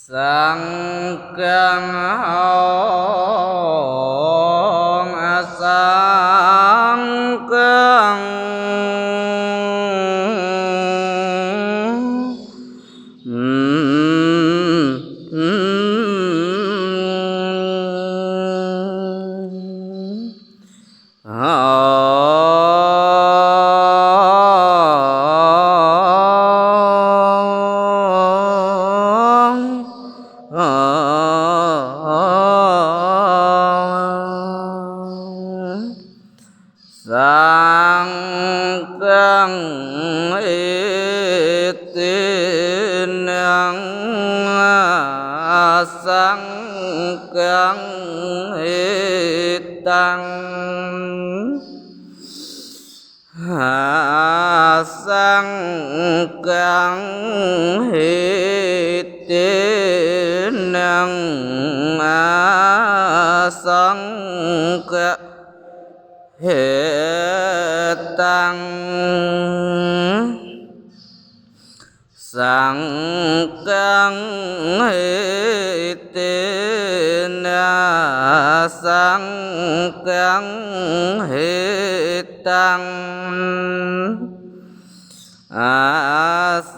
sang cang hồng sang cang sang cang tin năng sang cang tăng sang cang tin năng sang cang hệ tăng sang cang hệ tên sang cang hệ tăng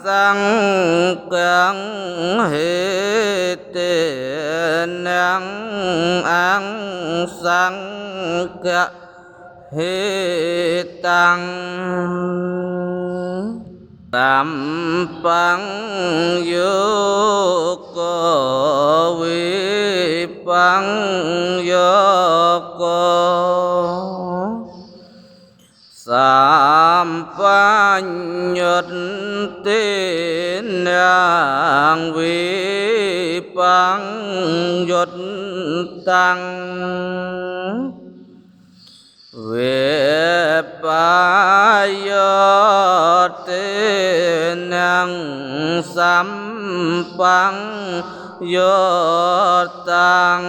sang cang hệ tên an sang cang hệ tăng tam bang vô co vi bang vô co sam pa nhật tin năng vi bang nhật tăng về ba yo te năng sam bang yo tăng